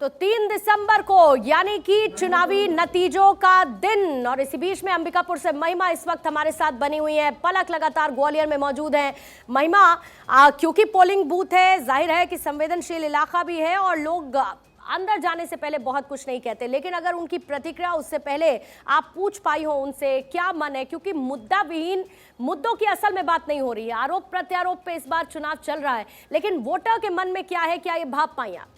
तो 3 दिसंबर को यानी कि चुनावी नतीजों का दिन, और इसी बीच में अंबिकापुर से महिमा इस वक्त हमारे साथ बनी हुई है। पलक लगातार ग्वालियर में मौजूद है। महिमा, क्योंकि पोलिंग बूथ है, जाहिर है कि संवेदनशील इलाका भी है और लोग अंदर जाने से पहले बहुत कुछ नहीं कहते, लेकिन अगर उनकी प्रतिक्रिया उससे पहले आप पूछ पाई हो उनसे क्या मन है, क्योंकि मुद्दा विहीन मुद्दों की असल में बात नहीं हो रही है, आरोप प्रत्यारोप पे इस बार चुनाव चल रहा है, लेकिन वोटर के मन में क्या है, क्या ये भाप पाई आप?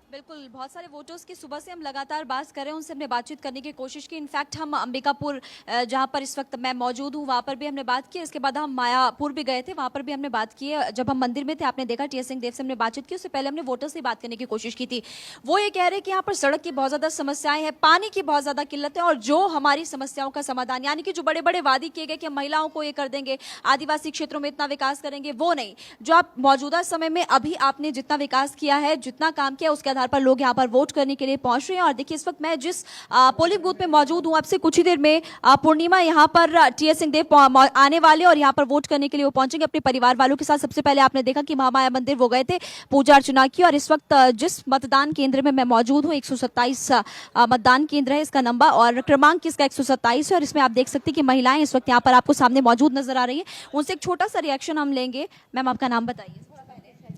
बिल्कुल, बहुत सारे वोटर्स की सुबह से हम लगातार बात कर रहे हैं, उनसे हमने बातचीत करने की कोशिश की। इनफैक्ट हम अंबिकापुर जहां पर इस वक्त मैं मौजूद हूं वहां पर भी हमने बात की। इसके बाद हम मायापुर भी गए थे, वहां पर भी हमने बात की है। जब हम मंदिर में थे आपने देखा टी.एस. सिंहदेव से हमने बातचीत की, उससे पहले हमने वोटर्स से बात करने की कोशिश की थी। वो ये कह रहे हैं कि यहाँ पर सड़क की बहुत ज्यादा समस्याएं हैं, पानी की बहुत ज्यादा किल्लत है, और जो हमारी समस्याओं का समाधान यानी कि जो बड़े बड़े वादे किए गए कि महिलाओं को ये कर देंगे, आदिवासी क्षेत्रों में इतना विकास करेंगे, वो नहीं। जो आप मौजूदा समय में अभी आपने जितना विकास किया है, जितना काम किया, उसके आधार पर लोग यहाँ पर वोट करने के लिए पहुंच रहे हैं। और देखिए इस वक्त मैं जिस पोलिंग बूथ में मौजूद हूं, आपसे कुछ ही देर में पूर्णिमा यहाँ पर टी.एस. सिंहदेव आने वाले और यहाँ पर वोट करने के लिए वो पहुंचेंगे अपने परिवार वालों के साथ। सबसे पहले आपने देखा कि महामाया मंदिर वो गए थे, पूजा अर्चना की। और इस वक्त जिस मतदान केंद्र में मैं मौजूद हूँ 127 मतदान केंद्र है इसका नंबर, और क्रमांक इसका 127 है। और इसमें आप देख सकते हैं कि महिलाएं इस वक्त यहाँ पर आपको सामने मौजूद नजर आ रही है। उनसे एक छोटा सा रिएक्शन हम लेंगे। मैम आपका नाम बताइए।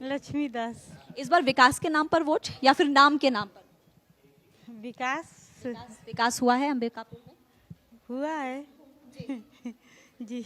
लक्ष्मी दास। इस बार विकास के नाम पर वोट या फिर नाम के नाम पर? विकास हुआ है अंबिकापुर में? हुआ है जी।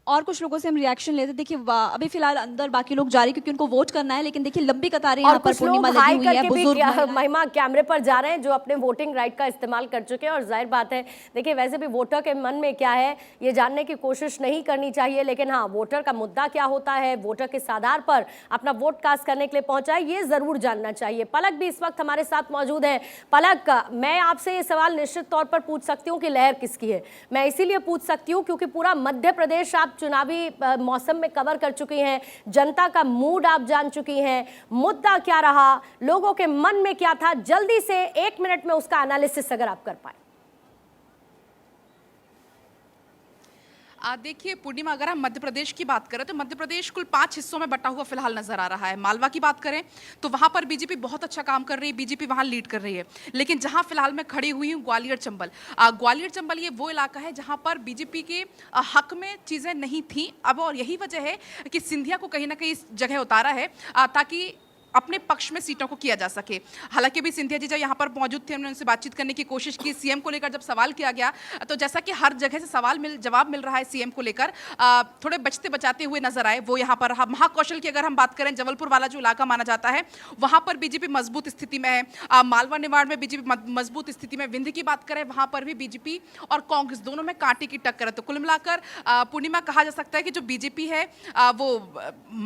और कुछ लोगों से हम रिएक्शन लेते। देखिए अभी फिलहाल अंदर बाकी लोग जा रहे हैं क्योंकि उनको वोट करना है, लेकिन देखिए लंबी कतारें यहाँ पर पूर्णिमा लगी हुई है। बुजुर्ग महिमा कैमरे पर जा रहे हैं जो अपने वोटिंग राइट का इस्तेमाल कर चुके हैं, और जाहिर बात है देखिए वैसे भी वोटर के मन में क्या है ये जानने की कोशिश नहीं करनी चाहिए, लेकिन हाँ वोटर का मुद्दा क्या होता है, वोटर किस आधार पर अपना वोट कास्ट करने के लिए पहुंचा है, ये जरूर जानना चाहिए। पलक भी इस वक्त हमारे साथ मौजूद है। पलक, मैं आपसे ये सवाल निश्चित तौर पर पूछ सकती हूँ कि लहर किसकी है। मैं इसीलिए पूछ सकती हूँ क्योंकि पूरा मध्य प्रदेश आप चुनावी मौसम में कवर कर चुकी हैं, जनता का मूड आप जान चुकी हैं, मुद्दा क्या रहा, लोगों के मन में क्या था, जल्दी से 1 मिनट में उसका एनालिसिस अगर आप कर पाए। देखिए पूर्णिमा, अगर हम मध्य प्रदेश की बात करें तो मध्य प्रदेश कुल 5 हिस्सों में बटा हुआ फिलहाल नजर आ रहा है। मालवा की बात करें तो वहां पर बीजेपी बहुत अच्छा काम कर रही है, बीजेपी वहां लीड कर रही है। लेकिन जहां फिलहाल मैं खड़ी हुई हूं ग्वालियर चंबल, ग्वालियर चंबल ये वो इलाका है जहां पर बीजेपी के हक में चीजें नहीं थी अब, और यही वजह है कि सिंधिया को कहीं ना कहीं इस जगह उतारा है ताकि अपने पक्ष में सीटों को किया जा सके। हालांकि भी सिंधिया जी जब यहाँ पर मौजूद थे, हमने उनसे बातचीत करने की कोशिश की। सीएम को लेकर जब सवाल किया गया तो जैसा कि हर जगह से जवाब मिल रहा है सीएम को लेकर, थोड़े बचते बचाते हुए नजर आए। वो यहाँ पर महाकौशल की अगर हम बात करें, जबलपुर वाला जो इलाका माना जाता है वहाँ पर बीजेपी मजबूत स्थिति में है। मालवा निमाड़ में बीजेपी मजबूत स्थिति में। विंध्य की बात करें वहाँ पर भी बीजेपी और कांग्रेस दोनों में कांटे की टक्कर है। तो कुल मिलाकर पूर्णिमा कहा जा सकता है कि जो बीजेपी है वो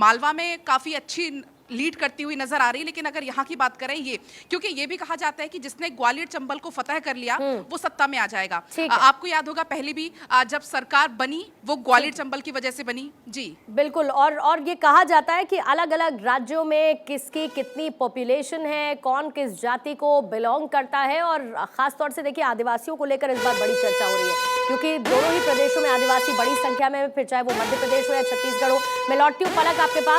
मालवा में काफी अच्छी लीड करती हुई नजर आ रही है। लेकिन अगर यहाँ की बात करें, ये क्योंकि ये भी कहा जाता है कि जिसने ग्वालियर चंबल को फतह कर लिया वो सत्ता में आ जाएगा। आपको याद होगा पहले भी जब सरकार बनी वो ग्वालियर चंबल की वजह से बनी। जी बिल्कुल। और ये कहा जाता है कि अलग अलग राज्यों में किसकी कितनी पॉपुलेशन है, कौन किस जाति को बिलोंग करता है, और खासतौर से देखिए आदिवासियों को लेकर इस बार बड़ी चर्चा हो रही है क्योंकि दोनों ही प्रदेशों में आदिवासी बड़ी संख्या में, फिर चाहे वो मध्य प्रदेश हो या छत्तीसगढ़ हो। मैं लौटती हूँ पलक आपके पास।